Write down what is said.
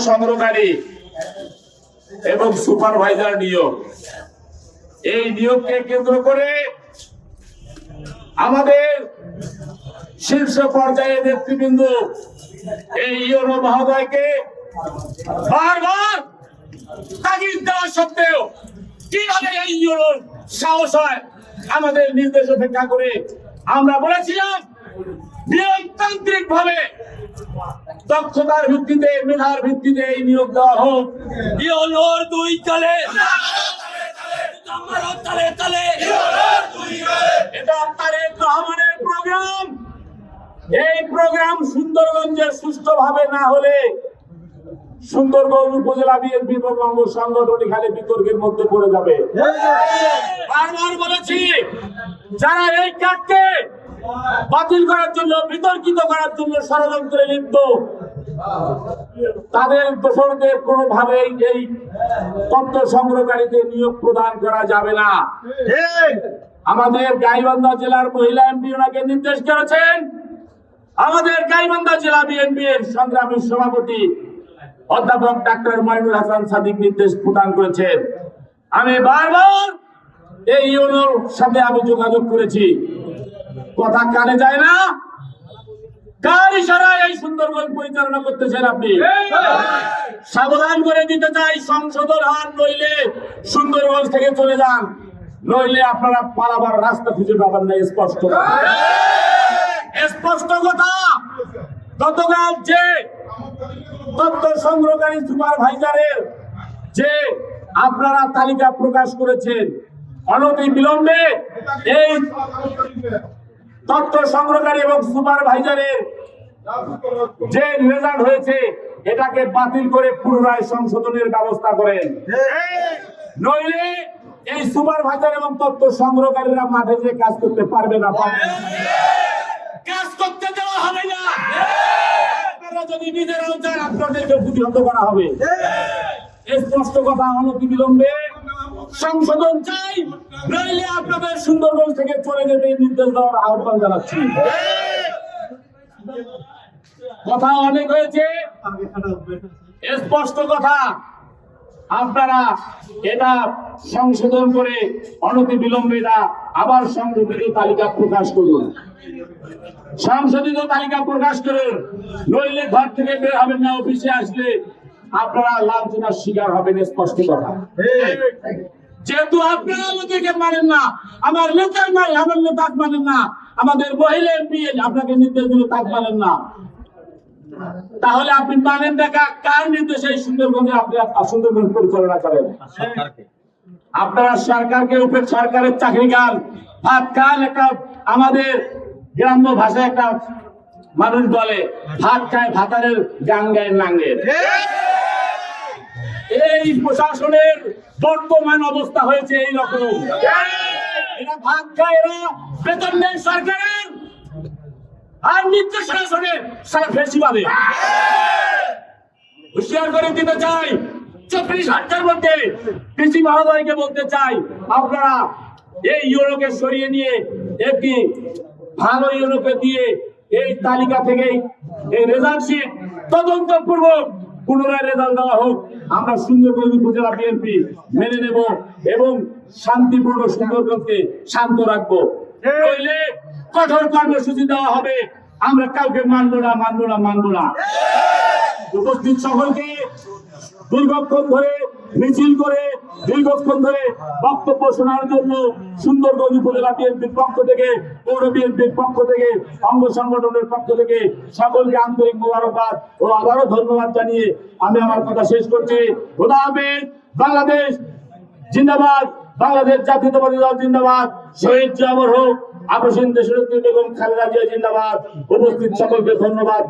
সংগ্রহকারী এবং সুপারভাইজার নিয়োগ, এই নিয়োগকে কেন্দ্র করে আমাদের শীর্ষ পর্যায়ের নেতৃবৃন্দ এই ইউনো মহোদয়কে বারবার তাগিদ দেওয়া সত্ত্বেও কিভাবে এই ইউনোর সাহস হয় আমাদের নির্দেশ উপেক্ষা করে আমরা বলেছিলাম নিয়মতান্ত্রিক ভাবে দক্ষতার ভিত্তিতে মেধার ভিত্তিতে এই নিয়োগ দেওয়া হোক। ইউনোর দুই তলে এটা তারেক রহমানের প্রোগ্রাম। এই প্রোগ্রাম সুন্দরগঞ্জে সুষ্ঠুভাবে না হলে সুন্দরগঞ্জ উপজেলা বিএনপি এবং অঙ্গ সংগঠন এখানে বিতর্কের মধ্যে পড়ে যাবে। বারবার বলেছি, যারা এই কাজকে বাতিল করার জন্য, বিতর্কিত করার জন্য ষড়যন্ত্রে লিপ্ত, তাদের দোষরদের কোনোভাবেই এই তথ্য সংগ্রহকারীদের নিয়োগ প্রদান করা যাবে না। আমাদের গাইবান্ধা জেলার মহিলা এমপি ওনাকে নির্দেশ করেছেন, আমাদের গাইবান্ধা জেলা বিএনপির সংগ্রামী সভাপতি অধ্যাপক ডাক্তার মাইনুল হাসান সাদিক নির্দেশ প্রদান করেছেন। আমি বারবার এই ইউনোর সাথে আমি যোগাযোগ করেছি, কথা কানে যায় না। কার ইশারায় এই সুন্দরগঞ্জ পরিচালনা করতেছেন আপনি? সাবধান করে দিতে চাই, সংশোধন হন, নইলে সুন্দরগঞ্জ থেকে চলে যান, নইলে আপনারা পালাবার রাস্তা খুঁজে পাবেন না। স্পষ্ট স্পষ্ট কথা। গতকাল যে তথ্য সংগ্রহকারী সুপারভাইজারের যে আপনারা তালিকা প্রকাশ করেছেন, অনতি বিলম্বে এই তথ্য সংগ্রহকারী এবং সুপারভাইজারের যে রেজাল্ট হয়েছে এটাকে বাতিল করে পুনরায় সংশোধনের ব্যবস্থা করেন, নইলে এই সুপারভাইজার এবং তথ্য সংগ্রহকারীরা মাঠে যে কাজ করতে পারবে না, কাজ করতে দেওয়া হবে না। আপনারা যদি নিজেরাও চান আপনাদেরকে প্রতিহত করা হবে। স্পষ্ট কথা, অনতি বিলম্বে সংশোধন চাই, নইলে আপনাদের সুন্দরগঞ্জ থেকে চলে যেতে নির্দেশ দেওয়ার আহ্বান জানাচ্ছি। কথা অনেক হয়েছে, স্পষ্ট কথা, আপনারা এটা সংশোধন করে অনতি বিলম্বে আবার সংশোধিত তালিকা প্রকাশ করুন, সংশোধিত তালিকা প্রকাশ করুন, নইলে ঘর থেকে বের হবেন না। অফিসে আসলে আপনারা লাঞ্ছনার শিকার হবেন। স্পষ্ট কথা। যেহেতু আপনারা আমাদেরকে মানেন না, আমার নেতার নাই, আমার নেতা মানেন না, আমাদের মহিলা এমপি আপনাকে নির্দেশ দিলে তাক মানেন না, তাহলে আপনি মানেন দেখা কার নির্দেশে এই সুন্দরগঞ্জে আপনি সুন্দরগঞ্জ পরিচালনা করেন? আপনারা সরকারকে উপর সরকারের চাকরি খান, ভাত খান। একটা আমাদের গ্রাম্য ভাষায় একটা মানুষ বলে, ভাত খায় ভাতারের গান গায় নাঙ্গের। এই প্রশাসনের বর্তমান অবস্থা হয়েছে এই রকম। এরা ভাত খায়, এরা বেতন নেয় সরকারের, আর নির্দেশনা শুনে সারা ফেসি পাবে। হুঁশিয়ার করে দিতে চাই, 24 ঘন্টার মধ্যে পিসি মহোদয়কে বলতে চাই, আপনারা এই ইউনোকে সরিয়ে নিয়ে একটি ভালো ইউনোকে দিয়ে এই তালিকা থেকে এই রেজাল্ট শিট তদন্তপূর্বক পুনরায় রেজাল্ট দেওয়া হোক। আমরা সুন্দরগঞ্জ উপজেলা বিএনপি মেনে নেব এবং শান্তিপূর্ণ সুন্দরগঞ্জকে শান্ত রাখবো, নইলে কঠোর কর্মসূচি দেওয়া হবে। আমরা কাউকে মানবো না, মানবো না, মানবো না। উপস্থিত সকলকে দীর্ঘক্ষণ ধরে মিছিল করে দীর্ঘক্ষণ ধরে বক্তব্য শোনার জন্য সুন্দরগঞ্জ উপজেলা বিএনপির পক্ষ থেকে, পৌর বিএনপির পক্ষ থেকে, অঙ্গ সংগঠনের পক্ষ থেকে সকলকে আন্তরিক মোবারকবাদ ও আবারও ধন্যবাদ জানিয়ে আমি আমার কথা শেষ করছি। খোদা হাফেজ। বাংলাদেশ জিন্দাবাদ, বাংলাদেশ জাতীয়তাবাদী দল জিন্দাবাদ, শহীদ জিয়াউর হোক, আপসীন দেশনেত্রী বেগম খালেদা জিয়া জিন্দাবাদ। উপস্থিত সকলকে ধন্যবাদ।